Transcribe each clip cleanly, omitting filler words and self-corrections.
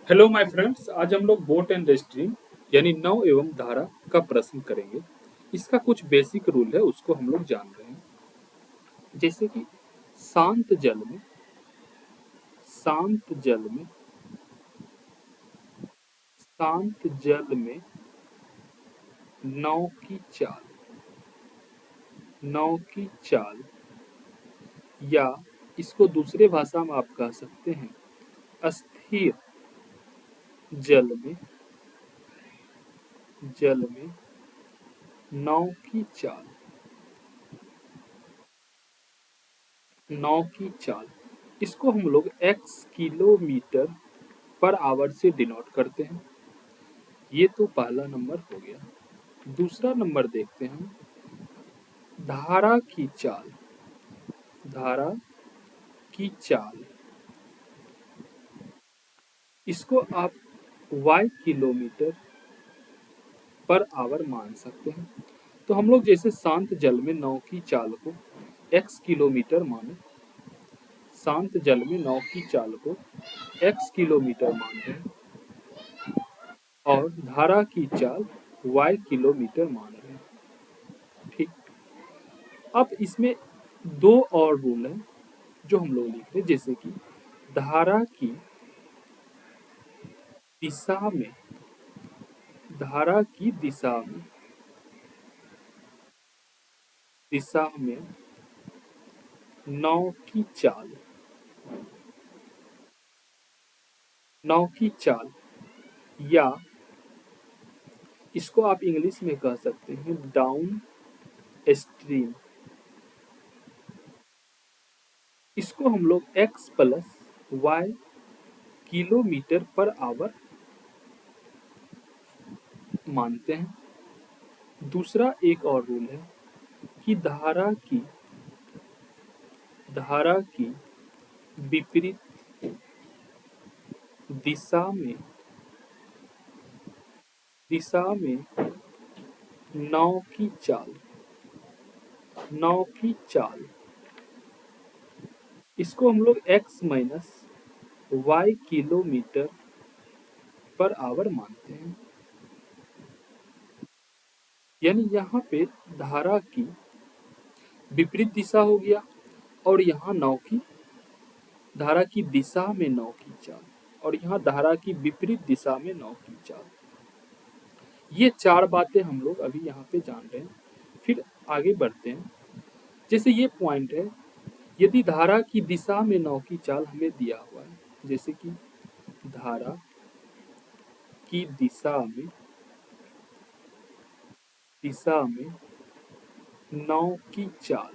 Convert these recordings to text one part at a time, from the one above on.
Hello my friends, आज हम लोग बोट एंड स्ट्रीम यानी नौ एवं धारा का प्रश्न करेंगे। इसका कुछ बेसिक रूल है, उसको हम लोग जान रहे हैं। जैसे कि शांत जल में शांत जल में शांत जल में नाव की चाल नाव की चाल या इसको दूसरे भाषा में आप कह सकते हैं स्थिर जल में नाव की चाल नाव की चाल इसको हम लोग x किलोमीटर पर आवर से डिनोट करते हैं। ये तो पहला नंबर हो गया। दूसरा नंबर देखते हैं धारा की चाल धारा की चाल इसको आप y किलोमीटर पर आवर मान सकते हैं। तो हम लोग जैसे शांत जल में नाव की चाल को x किलोमीटर माने, शांत जल में नाव की चाल को x किलोमीटर मानते हैं और धारा की चाल y किलोमीटर मान रहे हैं। ठीक। अब इसमें दो और रूल हैं जो हम लोग लिख रहे हैं, जैसे कि धारा की दिशा में धारा की दिशा में नाव की चाल या इसको आप इंग्लिश में कह सकते हैं डाउन स्ट्रीम। इसको हम लोग x plus y kilometre per hour मानते हैं। दूसरा एक और रूल है कि धारा की विपरीत दिशा में नाव की चाल इसको हम लोग x minus y kilometre per hour मानते हैं। यानी यहाँ पे धारा की विपरीत दिशा हो गया और यहाँ धारा की दिशा में नाव की चाल और यहाँ धारा की विपरीत दिशा में नाव की चाल। ये चार बातें हम लोग अभी यहाँ पे जान रहे हैं। फिर आगे बढ़ते हैं। जैसे ये पॉइंट है, यदि धारा की दिशा में नाव की चाल हमें दिया हुआ है, जैसे कि धारा की दिशा में नाव की चाल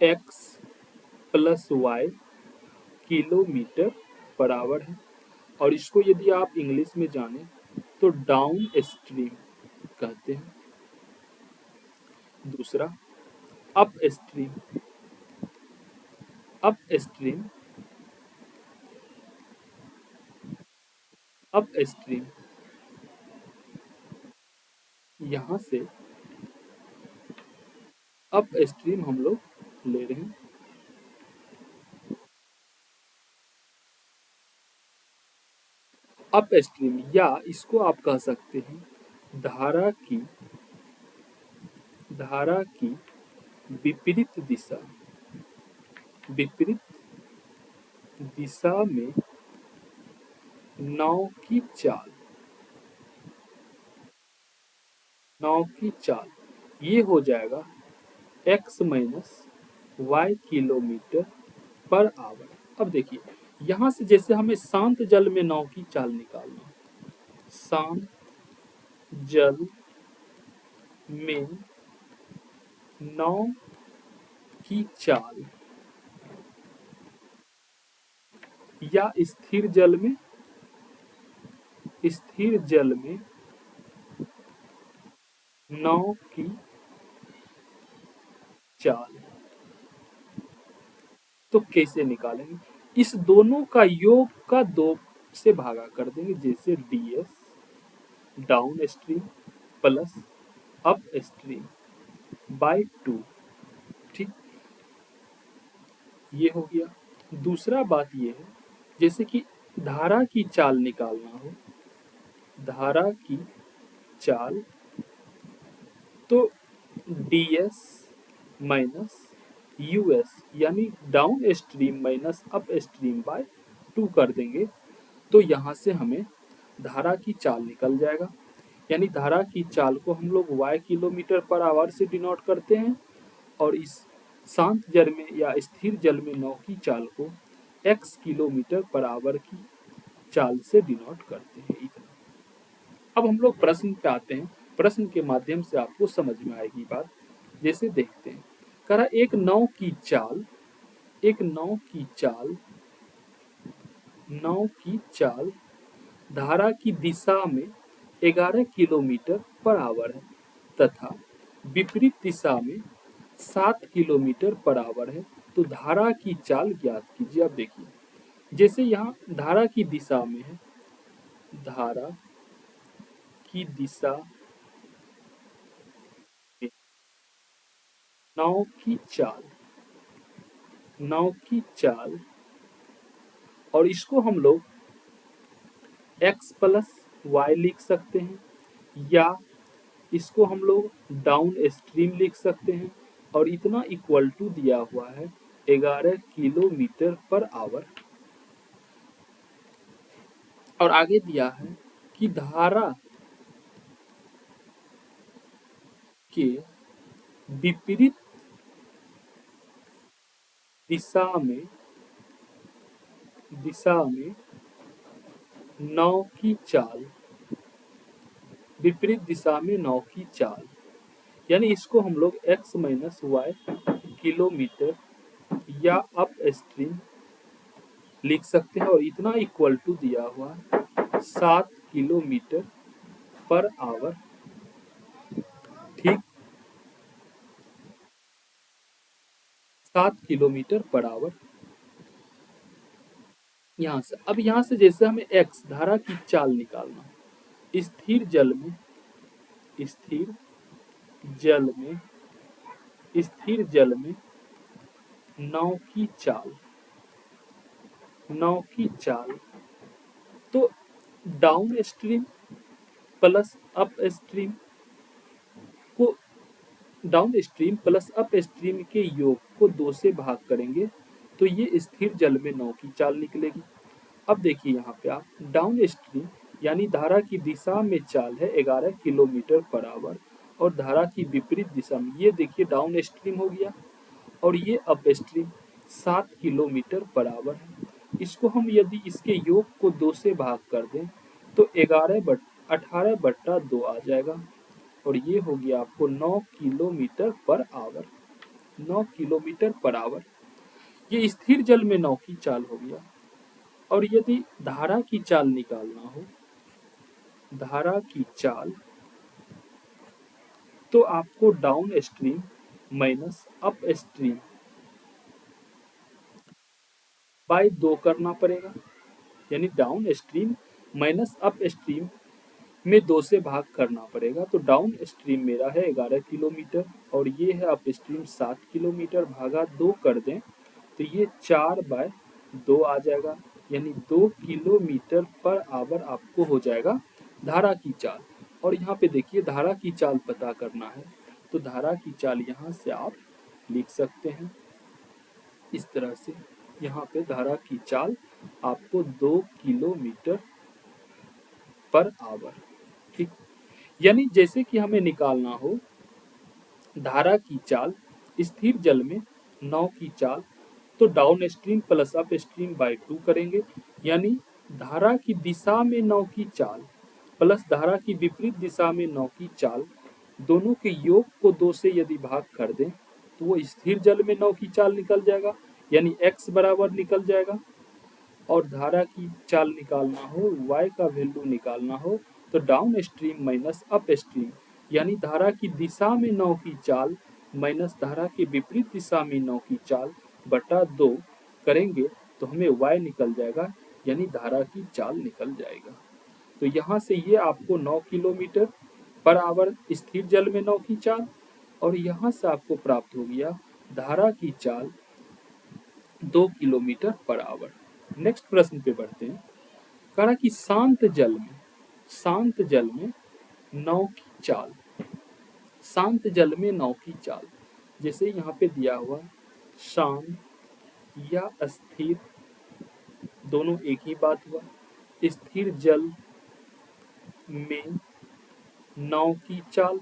x plus y kilometre per hour है और इसको यदि आप इंग्लिश में जाने तो डाउन स्ट्रीम कहते हैं। दूसरा अप स्ट्रीम यहाँ से अप स्ट्रीम हम लोग ले रहे हैं। अप स्ट्रीम या इसको आप कह सकते हैं धारा की विपरीत दिशा में नाव की चाल ये हो जाएगा x minus y kilometre per hour. अब देखिए यहाँ से जैसे हमें शांत जल में नाव की चाल निकालना है, शांत जल में नाव की चाल या स्थिर जल में नाव की चाल तो कैसे निकालेंगे? इस दोनों का योग का 2 से भागा कर देंगे, जैसे ds downstream plus upstream by 2। ठीक, ये हो गया। दूसरा बात ये है, जैसे कि धारा की चाल निकालना हो, धारा की चाल, तो ds माइनस यूएस यानी downstream minus upstream by 2 कर देंगे, तो यहाँ से हमें धारा की चाल निकल जाएगा। यानी धारा की चाल को हम लोग y किलोमीटर पर आवर से डिनोट करते हैं और इस शांत जल में या स्थिर जल में नाव की चाल को x किलोमीटर पर आवर की चाल से डिनोट करते हैं। इतना। अब हम लोग प्रश्न पे आते हैं। प्रश्न के माध्यम से आपको समझ में आएगी बात। जैसे देखते हैं, कह रहा एक नाव की चाल, एक नाव की चाल, नाव की चाल धारा की दिशा में 11 किलोमीटर पर आवर है तथा विपरीत दिशा में 7 किलोमीटर पर आवर है, तो धारा की चाल ज्ञात कीजिए। अब देखिए, जैसे यहाँ धारा की दिशा में है, धारा की दिशा में नाव की चाल, नाव की चाल, और इसको हम लोग x प्लस वाई लिख सकते हैं या इसको हम लोग डाउन स्ट्रीम लिख सकते हैं, और इतना इक्वल टू दिया हुआ है 11 किलोमीटर पर आवर, और आगे दिया है कि धारा के विपरीत दिशा में नाव की चाल, विपरीत दिशा में नाव की चाल, यानी इसको हम लोग x माइनस वाई किलोमीटर या अप स्ट्रीम लिख सकते हैं, और इतना इक्वल टू दिया हुआ 7 किलोमीटर पर आवर। ठीक, 7 किलोमीटर पर आवर यहाँ से। अब यहाँ से जैसे हमें x धारा की चाल निकालना है, स्थिर जल में, स्थिर जल में, स्थिर जल में नाव की चाल, नाव की चाल, तो downstream plus upstream को, downstream plus upstream के योग को 2 से भाग करेंगे तो ये स्थिर जल में नाव की चाल निकलेगी। अब देखिए यहाँ पे आप डाउन स्ट्रीम यानी धारा की दिशा में चाल है 11 किलोमीटर पर आवर, और धारा की विपरीत दिशा में ये देखिए डाउन स्ट्रीम हो गया, और ये up stream 7 kilometre per hour है। इसको हम यदि इसके योग को 2 से भाग कर दें तो 18/2 आ जाएगा, और ये हो गया आपको 9 kilometre per our, 9 kilometre per our. ये स्थिर जल में नाव की चाल हो गया। और यदि धारा की चाल निकालना हो, धारा की चाल, तो आपको downstream minus upstream by 2 करना पड़ेगा, यानी downstream minus upstream में 2 से भाग करना पड़ेगा। तो डाउन स्ट्रीम मेरा है 11 किलोमीटर और ये है अप स्ट्रीम 7 किलोमीटर, भागा 2 कर दें तो ये 4/2 आ जाएगा, यानी 2 किलोमीटर पर आवर आपको हो जाएगा धारा की चाल। और यहाँ पे देखिए धारा की चाल पता करना है, तो धारा की चाल यहाँ से आप लिख सकते हैं इस तरह से। यहाँ पे धारा की चाल आपको 2 किलोमीटर पर आवर, ठीक। यानी जैसे कि हमें निकालना हो धारा की चाल स्थिर जल में नाव की चाल, तो downstream plus upstream by 2 करेंगे, यानी धारा की दिशा में नाव की चाल प्लस धारा की विपरीत दिशा में नाव की चाल, दोनों के योग को 2 से यदि भाग कर दें तो वो स्थिर जल में नाव की चाल निकल जाएगा, यानी x बराबर निकल जाएगा। और धारा की चाल निकालना हो, y का वैल्यू निकालना हो, तो downstream minus up stream, यानी धारा की दिशा में नाव की चाल माइनस धारा के विपरीत दिशा में नाव की चाल बटा 2 करेंगे तो हमें y निकल जाएगा, यानी धारा की चाल निकल जाएगा। तो यहाँ से ये आपको 9 किलोमीटर पर आवर स्थिर जल में नाव की चाल, और यहाँ से आपको प्राप्त हो गया धारा की चाल 2 किलोमीटर पर आवर। नेक्स्ट प्रश्न पे बढ़ते हैं। कह रहा कि शांत जल में नाव की चाल, शांत जल में नाव की चाल, जैसे यहाँ पे दिया हुआ शांत या अस्थिर, दोनों एक ही बात हुआ। स्थिर जल में नाव की चाल,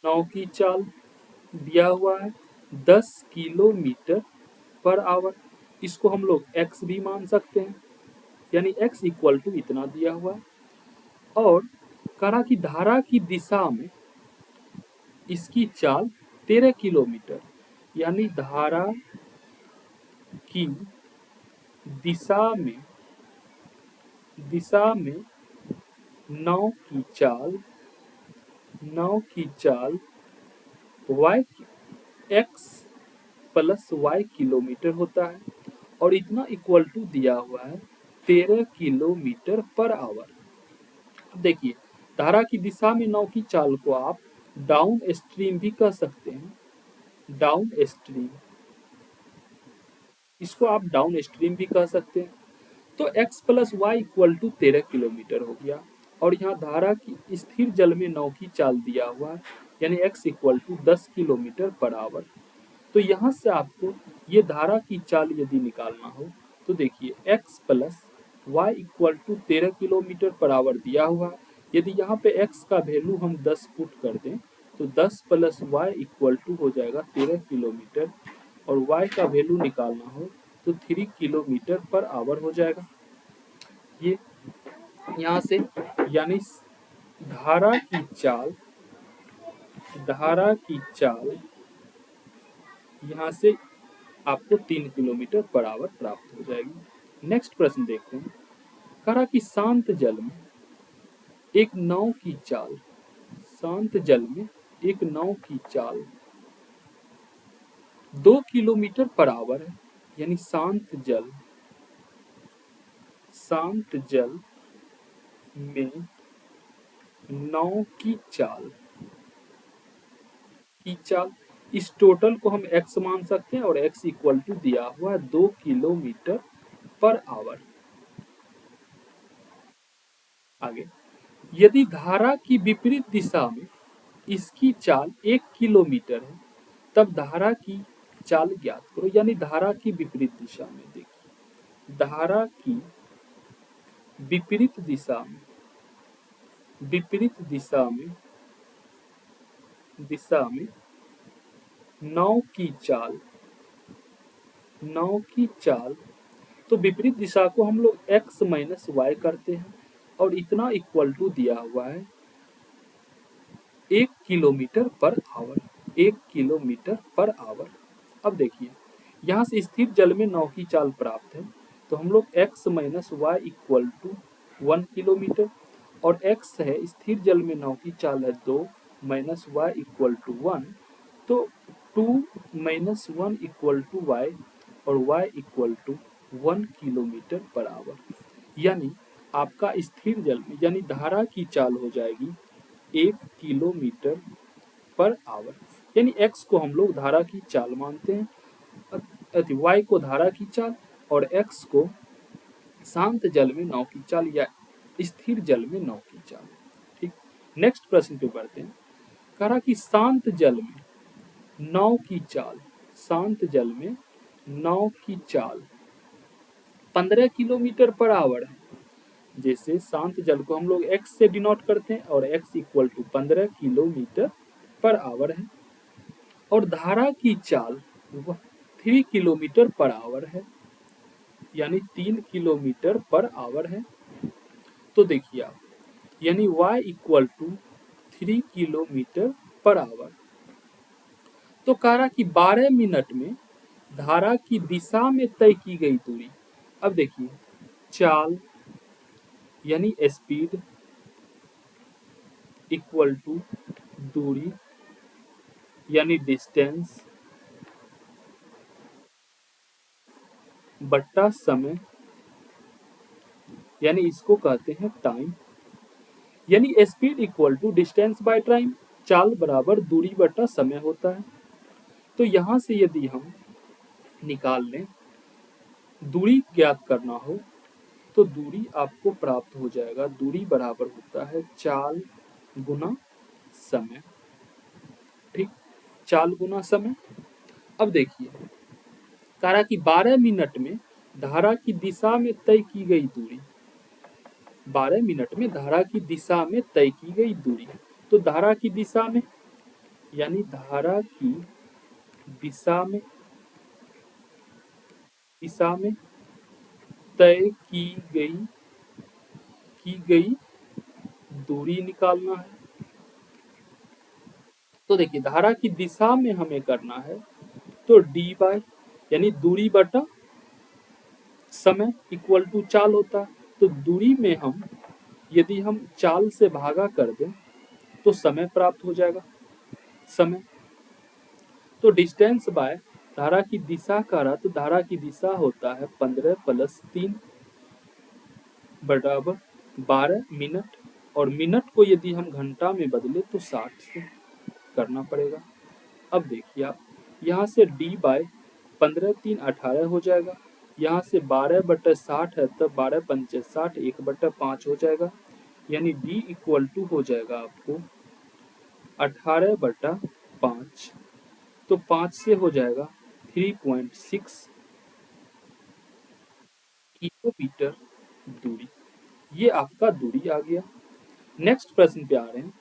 नाव की चाल दिया हुआ है 10 किलोमीटर पर आवर। इसको हम लोग x भी मान सकते हैं, यानी x इक्वल टू इतना दिया हुआ है। और करा की धारा की दिशा में इसकी चाल 13 किलोमीटर, यानी धारा की दिशा में नाव की चाल y x plus y kilometre होता है, और इतना इक्वल टू दिया हुआ है 13 किलोमीटर पर आवर। अब देखिए, धारा की दिशा में नाव की चाल को आप डाउन स्ट्रीम भी कह सकते हैं, डाउन स्ट्रीम, इसको आप डाउन स्ट्रीम भी कह सकते हैं। तो x plus y equal to 13 kilometre हो गया, और यहाँ धारा की स्थिर जल में नाव की चाल दिया हुआ है, यानी x equal to 10 kilometre per hour. तो यहाँ से आपको ये धारा की चाल यदि निकालना हो तो देखिए x plus y equal to 13 kilometre per hour दिया हुआ है। यदि यहाँ पे x का वैल्यू हम 10 पुट कर दें तो 10 प्लस वाई इक्वल टू हो जाएगा 13 किलोमीटर, और y का वैल्यू निकालना हो तो 3 किलोमीटर पर आवर हो जाएगा। ये यहाँ से यानी धारा की चाल यहाँ से आपको 3 किलोमीटर पर आवर प्राप्त हो जाएगी। नेक्स्ट प्रश्न देखते हैं। कहा कि शांत जल में एक नाव की चाल, शांत जल में एक नाव की चाल 2 किलोमीटर पर आवर है, यानी शांत जल में नाव की चाल इस टोटल को हम x मान सकते हैं, और x इक्वल टू दिया हुआ है 2 किलोमीटर पर आवर। आगे, यदि धारा की विपरीत दिशा में इसकी चाल 1 किलोमीटर है, तब धारा की चाल ज्ञात करो। यानी धारा की विपरीत दिशा में, देखिए धारा की विपरीत दिशा में नाव की चाल, तो विपरीत दिशा को हम लोग x माइनस वाई करते हैं, और इतना इक्वल टू दिया हुआ है 1 kilometre per our, 1 kilometre per hour. अब देखिए, यहाँ से स्थिर जल में नाव की चाल प्राप्त है, तो हम लोग x minus y equal to 1 kilometre, और x है स्थिर जल में नाव की चाल है 2 माइनस वाई इक्वल टू 1, तो 2 माइनस 1 इक्वल टू वाई, और y equal to 1 kilometre per hour. यानी आपका स्थिर जल में यानी धारा की चाल हो जाएगी 1 किलोमीटर पर आवर। यानी x को हम लोग धारा की चाल मानते हैं, y को धारा की चाल और x को शांत जल में नाव की चाल या स्थिर जल में नाव की चाल। ठीक, नेक्स्ट प्रश्न पे बढ़ते हैं। कहा कि शांत जल में नाव की चाल, शांत जल में नाव की चाल 15 किलोमीटर पर आवर है। जैसे शांत जल को हम लोग x से डिनोट करते हैं, और x equal to 15 kilometre per hour है, और धारा की चाल 3 किलोमीटर पर आवर है, यानी 3 किलोमीटर पर आवर है। तो देखिए आप, यानी y equal to 3 kilometre per hour. तो कहा कि 12 मिनट में धारा की दिशा में तय की गई दूरी। अब देखिए, चाल यानी स्पीड इक्वल टू दूरी यानी डिस्टेंस बट्टा समय, यानी इसको कहते हैं टाइम। यानी speed equal to distance by time, चाल बराबर दूरी बट्टा समय होता है। तो यहां से यदि हम निकाल लें, दूरी ज्ञात करना हो तो दूरी आपको प्राप्त हो जाएगा। दूरी बराबर होता है चाल गुना समय। ठीक, चाल गुना समय। अब देखिए, कह रहा कि 12 मिनट में धारा की दिशा में तय की गई दूरी, 12 मिनट में धारा की दिशा में तय की गई दूरी, तो धारा की दिशा में यानी धारा की दिशा में तय की गई दूरी निकालना है। तो देखिए, धारा की दिशा में हमें करना है तो डी बाय यानी दूरी बटा समय इक्वल टू चाल होता है। तो दूरी में हम यदि हम चाल से भागा कर दें तो समय प्राप्त हो जाएगा। समय तो डिस्टेंस बाय धारा की दिशा का अर्थ, धारा की दिशा होता है 15 + 3 बराबर 12 मिनट, और मिनट को यदि हम घंटा में बदले तो 60 से करना पड़ेगा। अब देखिए आप, यहाँ से d बाय 15 3 18 हो जाएगा, यहाँ से 12/60 है तब 12 पंचे 60, 1/5 हो जाएगा, यानी d इक्वल टू हो जाएगा आपको 18/5। तो 5 से हो जाएगा 3.6 किलोमीटर दूरी। ये आपका दूरी आ गया। नेक्स्ट प्रश्न पे आ रहे हैं।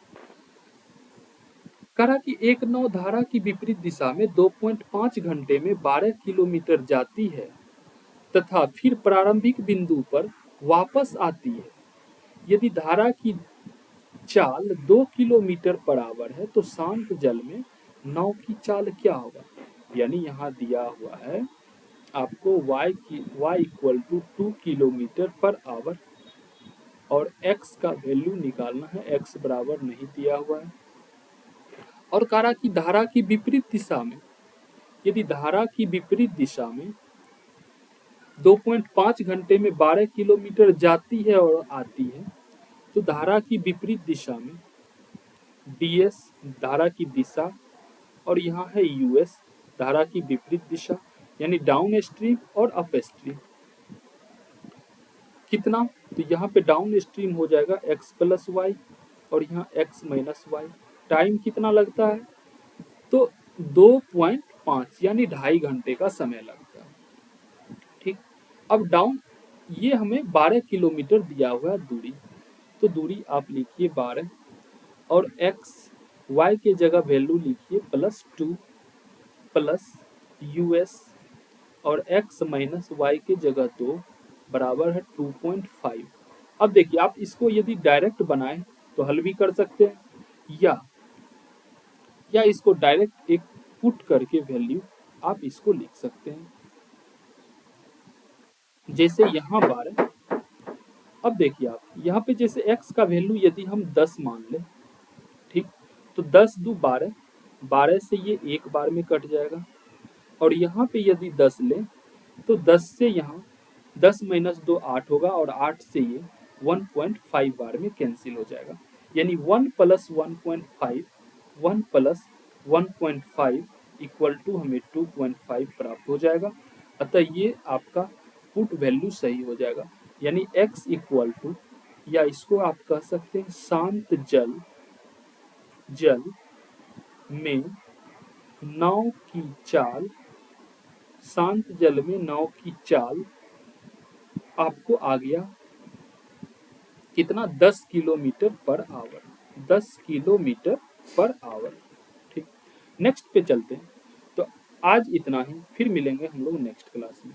कहा कि एक नाव धारा की विपरीत दिशा में 2.5 घंटे में 12 किलोमीटर जाती है तथा फिर प्रारंभिक बिंदु पर वापस आती है। यदि धारा की चाल 2 किलोमीटर पर आवर है तो शांत जल में नाव की चाल क्या होगा। यानी यहाँ दिया हुआ है आपको y equal to 2 kilometre per hour और x का वैल्यू निकालना है। x बराबर नहीं दिया हुआ है। और कहा कि धारा की विपरीत दिशा में, यदि धारा की विपरीत दिशा में 2.5 घंटे में 12 किलोमीटर जाती है और आती है, तो धारा की विपरीत दिशा में ds धारा की दिशा और यहाँ है us धारा की विपरीत दिशा, यानी डाउन स्ट्रीम और अप स्ट्रीम। कितना, तो यहाँ पे डाउन स्ट्रीम हो जाएगा x + y और यहाँ x - y। टाइम कितना लगता है, तो 2.5 यानी 2.5 घंटे का समय लगता है। ठीक, अब डाउन, ये हमें 12 किलोमीटर दिया हुआ है दूरी, तो दूरी आप लिखिए 12 और x y के जगह वैल्यू लिखिए +2 प्लस us और x - y के जगह 2 बराबर है 2.5। अब देखिए, आप इसको यदि डायरेक्ट बनाएं तो हल भी कर सकते हैं, या इसको डायरेक्ट एक पुट करके वैल्यू आप इसको लिख सकते हैं, जैसे यहाँ 12। अब देखिए आप, यहाँ पे जैसे x का वैल्यू यदि हम 10 मान लें, ठीक, तो 10 दू 12, 12 से ये एक बार में कट जाएगा, और यहाँ पे यदि 10 लें तो 10 से यहाँ 10 - 2 8 होगा, और 8 से ये 1.5 बार में कैंसिल हो जाएगा, यानी 1 + 1.5 1 + 1.5 इक्वल टू हमें 2.5 प्राप्त हो जाएगा। अतः ये आपका पुट वैल्यू सही हो जाएगा, यानी x इक्वल टू, या इसको आप कह सकते हैं शांत जल में नाव की चाल, शांत जल में नाव की चाल आपको आ गया कितना, 10 kilometre per our, 10 kilometre per our. ठीक, नेक्स्ट पे चलते हैं। तो आज इतना ही, फिर मिलेंगे हम लोग नेक्स्ट क्लास में।